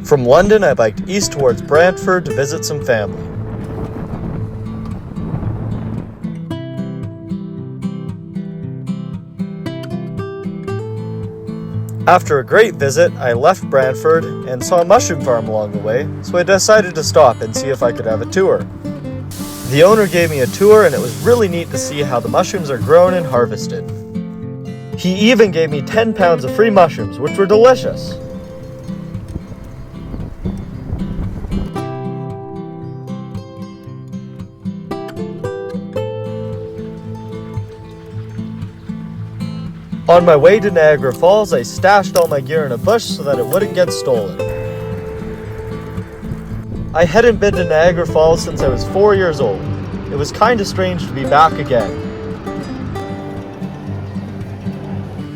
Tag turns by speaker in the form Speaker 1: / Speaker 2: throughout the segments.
Speaker 1: From London, I biked east towards Brantford to visit some family. After a great visit, I left Brantford and saw a mushroom farm along the way, so I decided to stop and see if I could have a tour. The owner gave me a tour and it was really neat to see how the mushrooms are grown and harvested. He even gave me 10 pounds of free mushrooms, which were delicious. On my way to Niagara Falls, I stashed all my gear in a bush so that it wouldn't get stolen. I hadn't been to Niagara Falls since I was 4 years old. It was kinda strange to be back again.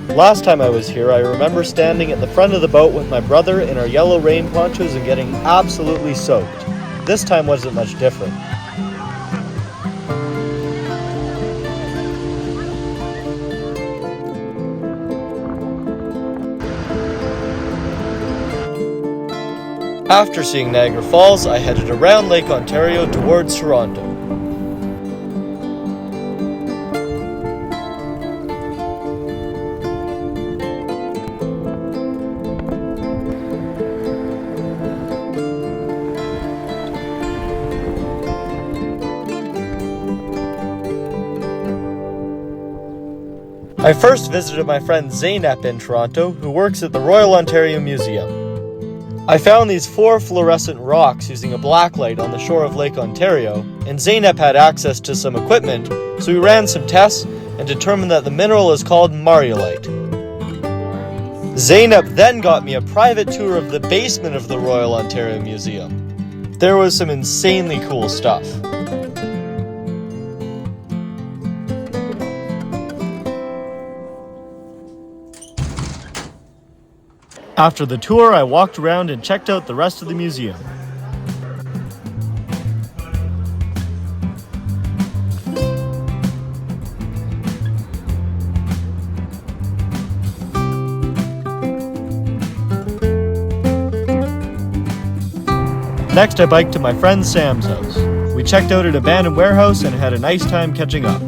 Speaker 1: Last time I was here, I remember standing at the front of the boat with my brother in our yellow rain ponchos and getting absolutely soaked. This time wasn't much different. After seeing Niagara Falls, I headed around Lake Ontario towards Toronto. I first visited my friend Zeynep in Toronto, who works at the Royal Ontario Museum. I found these 4 fluorescent rocks using a blacklight on the shore of Lake Ontario, and Zeynep had access to some equipment, so we ran some tests and determined that the mineral is called mariolite. Zeynep then got me a private tour of the basement of the Royal Ontario Museum. There was some insanely cool stuff. After the tour, I walked around and checked out the rest of the museum. Next, I biked to my friend Sam's house. We checked out an abandoned warehouse and had a nice time catching up.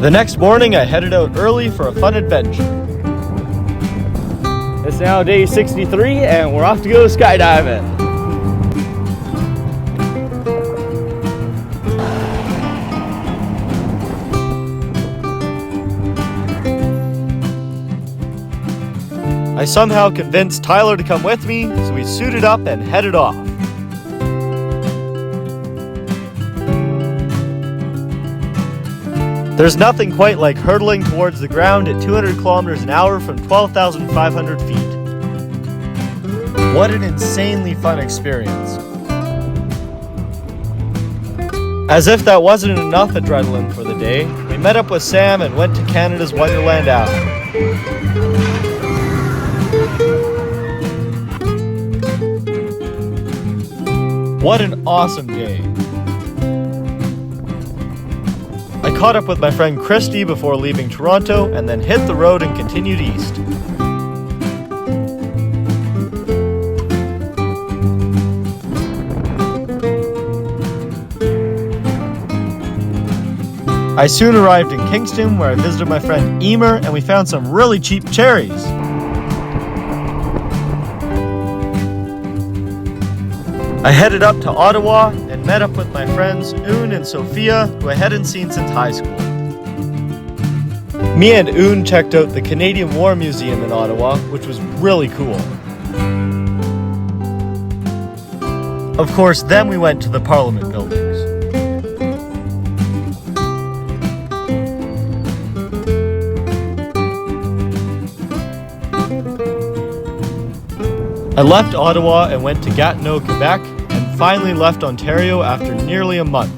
Speaker 1: The next morning, I headed out early for a fun adventure.
Speaker 2: It's now day 63 and we're off to go skydiving.
Speaker 1: I somehow convinced Tyler to come with me, so we suited up and headed off. There's nothing quite like hurtling towards the ground at 200 kilometers an hour from 12,500 feet. What an insanely fun experience. As if that wasn't enough adrenaline for the day, we met up with Sam and went to Canada's Wonderland after. What an awesome day. I caught up with my friend Christy before leaving Toronto and then hit the road and continued east. I soon arrived in Kingston, where I visited my friend Emer and we found some really cheap cherries. I headed up to Ottawa and met up with my friends Un and Sophia, who I hadn't seen since high school. Me and Un checked out the Canadian War Museum in Ottawa, which was really cool. Of course, then we went to the Parliament buildings. I left Ottawa and went to Gatineau, Quebec, and finally left Ontario after nearly a month.